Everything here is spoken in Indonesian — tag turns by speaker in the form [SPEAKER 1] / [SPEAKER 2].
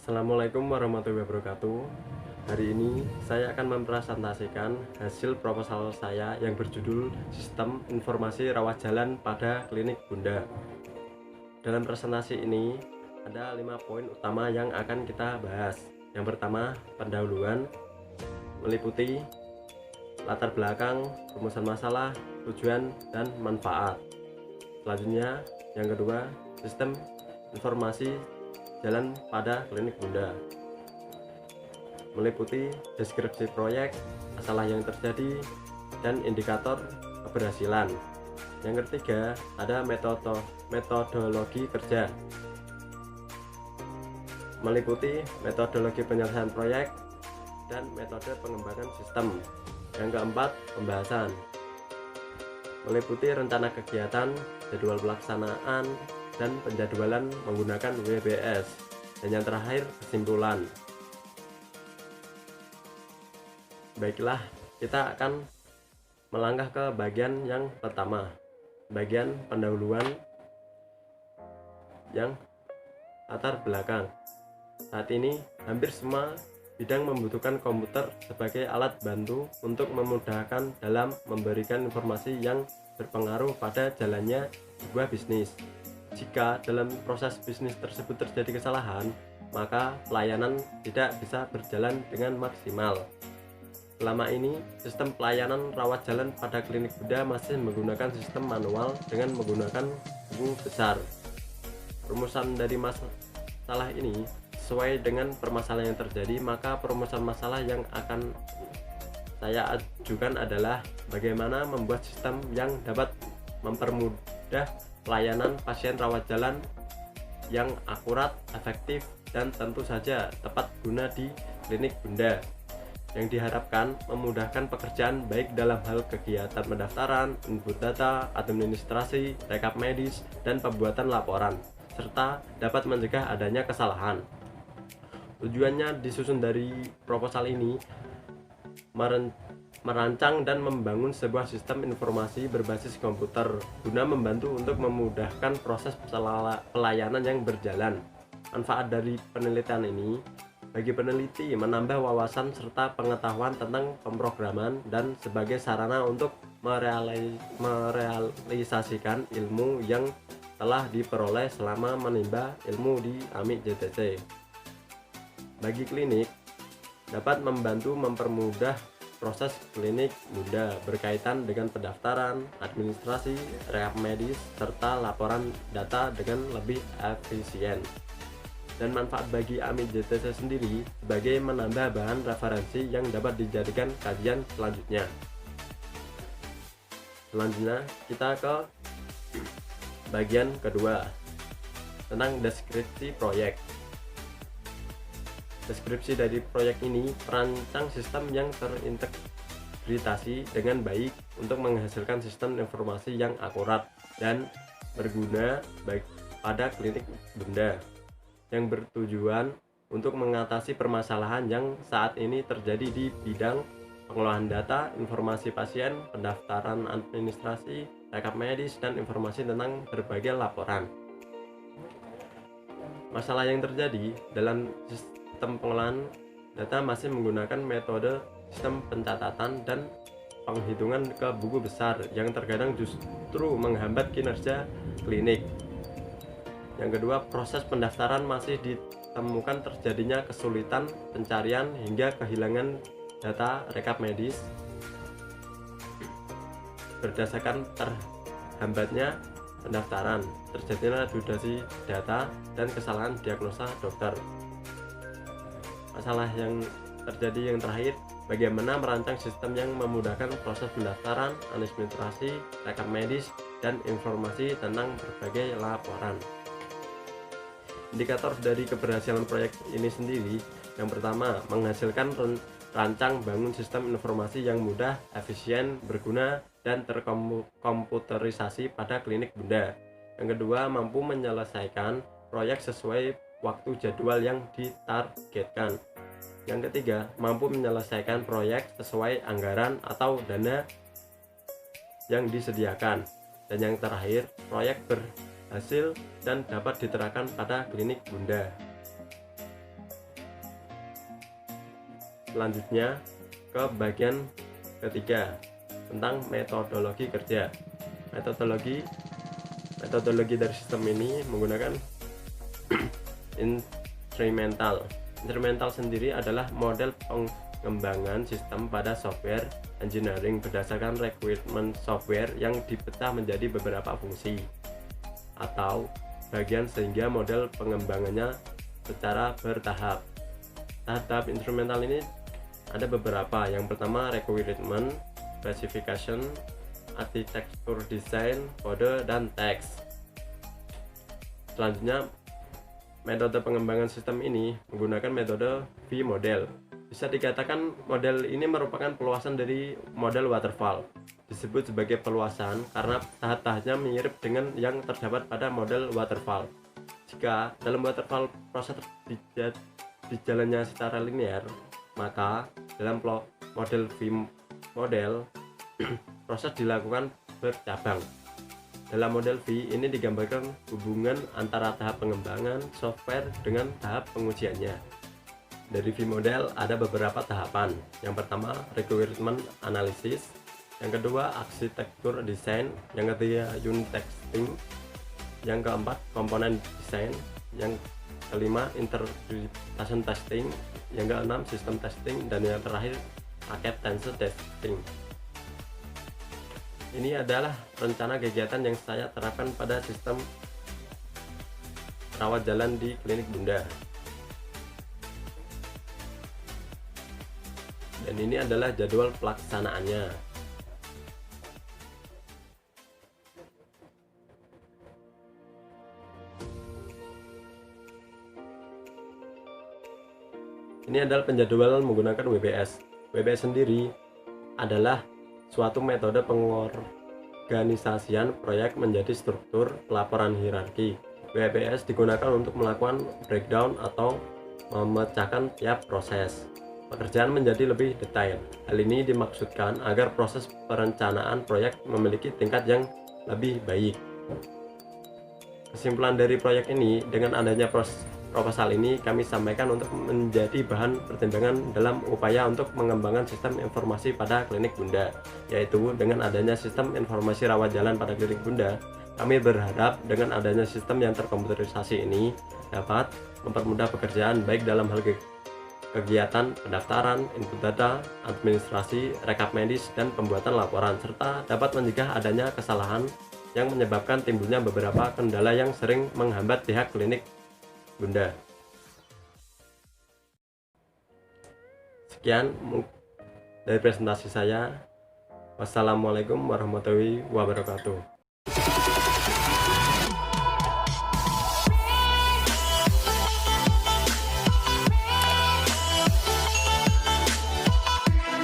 [SPEAKER 1] Assalamualaikum warahmatullahi wabarakatuh. Hari ini saya akan mempresentasikan hasil proposal saya yang berjudul Sistem Informasi Rawat Jalan pada Klinik Bunda. Dalam presentasi ini ada 5 poin utama yang akan kita bahas. Yang pertama, pendahuluan, meliputi latar belakang, rumusan masalah, tujuan, dan manfaat. Selanjutnya, yang kedua, sistem informasi jalan pada klinik Bunda, meliputi deskripsi proyek, masalah yang terjadi, dan indikator keberhasilan. Yang ketiga, ada metodologi kerja, meliputi metodologi penyelesaian proyek dan metode pengembangan sistem. Yang keempat, pembahasan, meliputi rencana kegiatan, jadwal pelaksanaan, dan penjadwalan menggunakan WBS. Dan yang terakhir, kesimpulan. Baiklah, kita akan melangkah ke bagian yang pertama, bagian pendahuluan yang latar belakang. Saat ini hampir semua bidang membutuhkan komputer sebagai alat bantu untuk memudahkan dalam memberikan informasi yang berpengaruh pada jalannya sebuah bisnis. Jika dalam proses bisnis tersebut terjadi kesalahan, maka pelayanan tidak bisa berjalan dengan maksimal. Selama ini, sistem pelayanan rawat jalan pada klinik Bunda masih menggunakan sistem manual dengan menggunakan buku besar. Rumusan dari masalah ini sesuai dengan permasalahan yang terjadi, maka perumusan masalah yang akan saya ajukan adalah bagaimana membuat sistem yang dapat mempermudah pelayanan pasien rawat jalan yang akurat, efektif, dan tentu saja tepat guna di klinik Bunda, yang diharapkan memudahkan pekerjaan baik dalam hal kegiatan pendaftaran, input data, administrasi, rekap medis, dan pembuatan laporan, serta dapat mencegah adanya kesalahan. Tujuannya disusun dari proposal ini merancang dan membangun sebuah sistem informasi berbasis komputer guna membantu untuk memudahkan proses pelayanan yang berjalan. Manfaat dari penelitian ini bagi peneliti menambah wawasan serta pengetahuan tentang pemrograman dan sebagai sarana untuk merealisasikan ilmu yang telah diperoleh selama menimba ilmu di AMI JTC. Bagi klinik, dapat membantu mempermudah proses klinik Bunda berkaitan dengan pendaftaran, administrasi, rekap medis, serta laporan data dengan lebih efisien. Dan manfaat bagi AMI JTC sendiri sebagai menambah bahan referensi yang dapat dijadikan kajian selanjutnya. Selanjutnya kita ke bagian kedua tentang deskripsi proyek. Deskripsi dari proyek ini merancang sistem yang terintegrasi dengan baik untuk menghasilkan sistem informasi yang akurat dan berguna baik pada klinik Bunda, yang bertujuan untuk mengatasi permasalahan yang saat ini terjadi di bidang pengolahan data, informasi pasien, pendaftaran administrasi, rekap medis, dan informasi tentang berbagai laporan. Masalah yang terjadi dalam sistem pengolahan data masih menggunakan metode sistem pencatatan dan penghitungan ke buku besar yang terkadang justru menghambat kinerja klinik. Yang kedua, proses pendaftaran masih ditemukan terjadinya kesulitan pencarian hingga kehilangan data rekap medis berdasarkan terhambatnya pendaftaran, terjadinya redundasi data, dan kesalahan diagnosa dokter. Masalah yang terjadi yang terakhir, bagaimana merancang sistem yang memudahkan proses pendaftaran, administrasi, rekap medis, dan informasi tentang berbagai laporan. Indikator dari keberhasilan proyek ini sendiri, yang pertama, menghasilkan rancang bangun sistem informasi yang mudah, efisien, berguna, dan terkomputerisasi pada klinik Bunda. Yang kedua, mampu menyelesaikan proyek sesuai waktu jadwal yang ditargetkan. Yang ketiga, mampu menyelesaikan proyek sesuai anggaran atau dana yang disediakan. Dan yang terakhir, proyek berhasil dan dapat diterapkan pada klinik Bunda. selanjutnya ke bagian ketiga tentang metodologi kerja. Metodologi dari sistem ini menggunakan instrumental. Instrumental sendiri adalah model pengembangan sistem pada software engineering berdasarkan requirement software yang dipecah menjadi beberapa fungsi atau bagian sehingga model pengembangannya secara bertahap. Tahap instrumental ini ada beberapa. Yang pertama requirement, specification, architecture design, kode, dan teks. Selanjutnya, metode pengembangan sistem ini menggunakan metode V-model. Bisa dikatakan model ini merupakan perluasan dari model waterfall. Disebut sebagai perluasan karena tahap-tahapnya mirip dengan yang terdapat pada model waterfall. Jika dalam waterfall proses jalannya secara linear, maka dalam model V-model proses dilakukan bercabang. Dalam model V ini digambarkan hubungan antara tahap pengembangan software dengan tahap pengujiannya. Dari V-model ada beberapa tahapan. Yang pertama requirement analysis, yang kedua architecture design, yang ketiga unit testing, yang keempat komponen design, yang kelima integration testing, yang keenam system testing, dan yang terakhir acceptance testing. Ini adalah rencana kegiatan yang saya terapkan pada sistem rawat jalan di klinik Bunda. Dan ini adalah jadwal pelaksanaannya. Ini adalah penjadwalan menggunakan WBS. WBS sendiri adalah suatu metode pengorganisasian proyek menjadi struktur pelaporan hierarki. WBS digunakan untuk melakukan breakdown atau memecahkan tiap proses. Pekerjaan menjadi lebih detail. Hal ini dimaksudkan agar proses perencanaan proyek memiliki tingkat yang lebih baik. Kesimpulan dari proyek ini, dengan adanya proposal ini kami sampaikan untuk menjadi bahan pertimbangan dalam upaya untuk mengembangkan sistem informasi pada klinik Bunda, yaitu dengan adanya sistem informasi rawat jalan pada klinik Bunda. Kami berharap dengan adanya sistem yang terkomputerisasi ini dapat mempermudah pekerjaan baik dalam hal kegiatan pendaftaran, input data, administrasi, rekap medis, dan pembuatan laporan, serta dapat mencegah adanya kesalahan yang menyebabkan timbulnya beberapa kendala yang sering menghambat pihak klinik Bunda. Sekian dari presentasi saya. Wassalamualaikum warahmatullahi wabarakatuh.